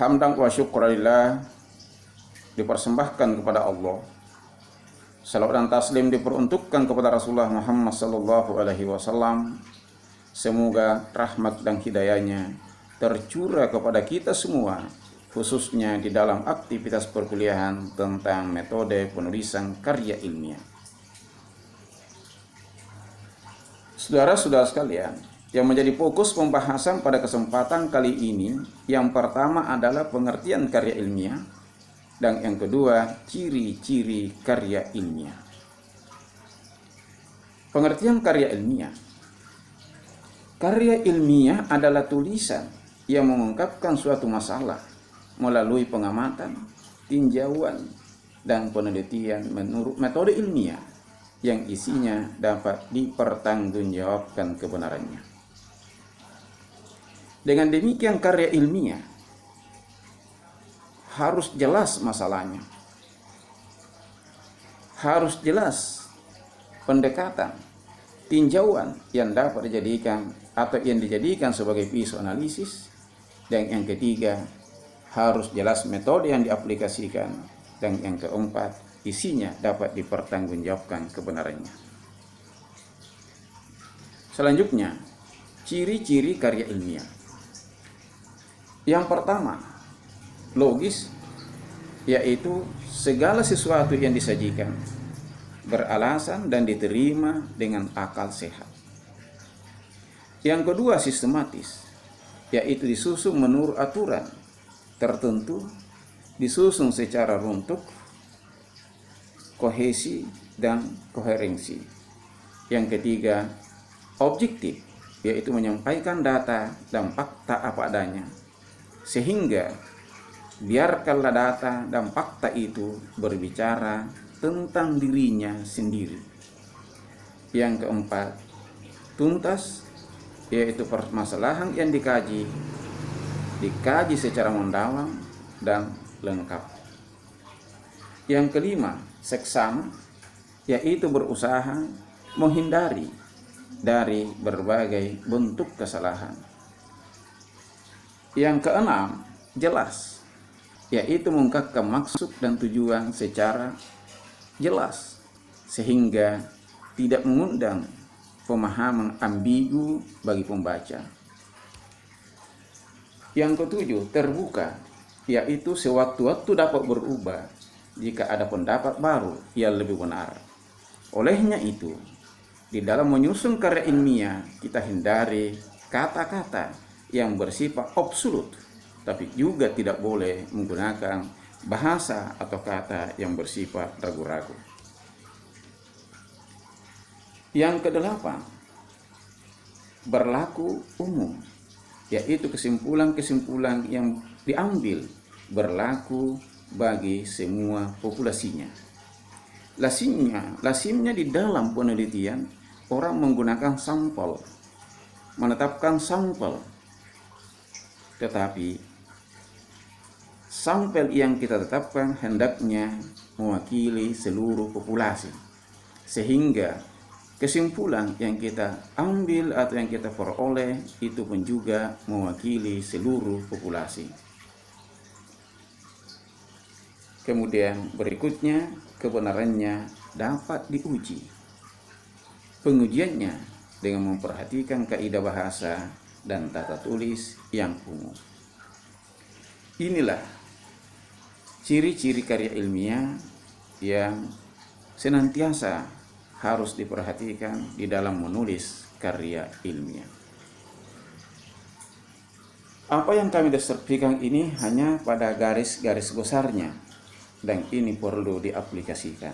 Hamdan wa syukurillah dipersembahkan kepada Allah. Salawat dan taslim diperuntukkan kepada Rasulullah Muhammad sallallahu alaihi wasallam. Semoga rahmat dan hidayahnya tercurah kepada kita semua, khususnya di dalam aktivitas perkuliahan tentang metode penulisan karya ilmiah. Saudara-saudara sekalian, yang menjadi fokus pembahasan pada kesempatan kali ini, yang pertama adalah pengertian karya ilmiah, dan yang kedua ciri-ciri karya ilmiah. Pengertian karya ilmiah. Karya ilmiah adalah tulisan yang mengungkapkan suatu masalah melalui pengamatan, tinjauan, dan penelitian menurut metode ilmiah yang isinya dapat dipertanggungjawabkan kebenarannya. Dengan demikian karya ilmiah harus jelas masalahnya, harus jelas pendekatan, tinjauan yang dapat dijadikan atau yang dijadikan sebagai pisau analisis, dan yang ketiga harus jelas metode yang diaplikasikan, dan yang keempat isinya dapat dipertanggungjawabkan kebenarannya. Selanjutnya, ciri-ciri karya ilmiah. Yang pertama, logis, yaitu segala sesuatu yang disajikan beralasan dan diterima dengan akal sehat. Yang kedua, sistematis, yaitu disusun menurut aturan tertentu, disusun secara runtuk, kohesi, dan koherensi. Yang ketiga, objektif, yaitu menyampaikan data dan fakta apa adanya, sehingga biarkanlah data dan fakta itu berbicara tentang dirinya sendiri. Yang keempat, tuntas, yaitu permasalahan yang dikaji secara mendalam dan lengkap. Yang kelima, seksama, yaitu berusaha menghindari dari berbagai bentuk kesalahan. Yang keenam, jelas, yaitu mengungkapkan maksud dan tujuan secara jelas sehingga tidak mengundang pemahaman ambigu bagi pembaca. Yang ketujuh, terbuka, yaitu sewaktu-waktu dapat berubah jika ada pendapat baru yang lebih benar. Olehnya itu, di dalam menyusun karya ilmiah kita hindari kata-kata yang bersifat absolut, tapi juga tidak boleh menggunakan bahasa atau kata yang bersifat ragu-ragu. Yang kedelapan, berlaku umum, yaitu kesimpulan-kesimpulan yang diambil berlaku bagi semua populasinya. Lazimnya di dalam penelitian orang menggunakan sampel, menetapkan sampel, tetapi sampel yang kita tetapkan hendaknya mewakili seluruh populasi, sehingga kesimpulan yang kita ambil atau yang kita peroleh itu pun juga mewakili seluruh populasi. Kemudian berikutnya, kebenarannya dapat diuji. Pengujiannya dengan memperhatikan kaidah bahasa dan tata tulis yang umum. Inilah ciri-ciri karya ilmiah yang senantiasa harus diperhatikan di dalam menulis karya ilmiah. Apa yang kami deskripsikan ini hanya pada garis-garis besarnya, dan ini perlu diaplikasikan.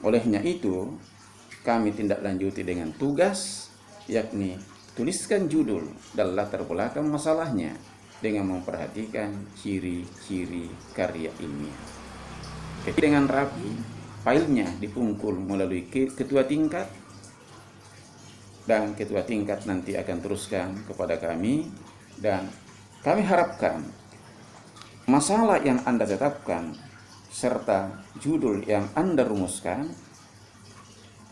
Olehnya itu, kami tindak lanjuti dengan tugas, yakni tuliskan judul dan latar belakang masalahnya dengan memperhatikan ciri-ciri karya ilmiah. Dengan rapi, filenya dipungkul melalui ketua tingkat, dan ketua tingkat nanti akan teruskan kepada kami, dan kami harapkan masalah yang Anda tetapkan serta judul yang Anda rumuskan,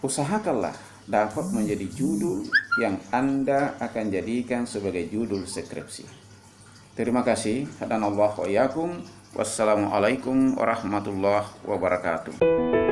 usahakanlah dapat menjadi judul yang Anda akan jadikan sebagai judul skripsi. Terima kasih. Hadanallahu wa iyyakum. Wassalamualaikum warahmatullahi wabarakatuh.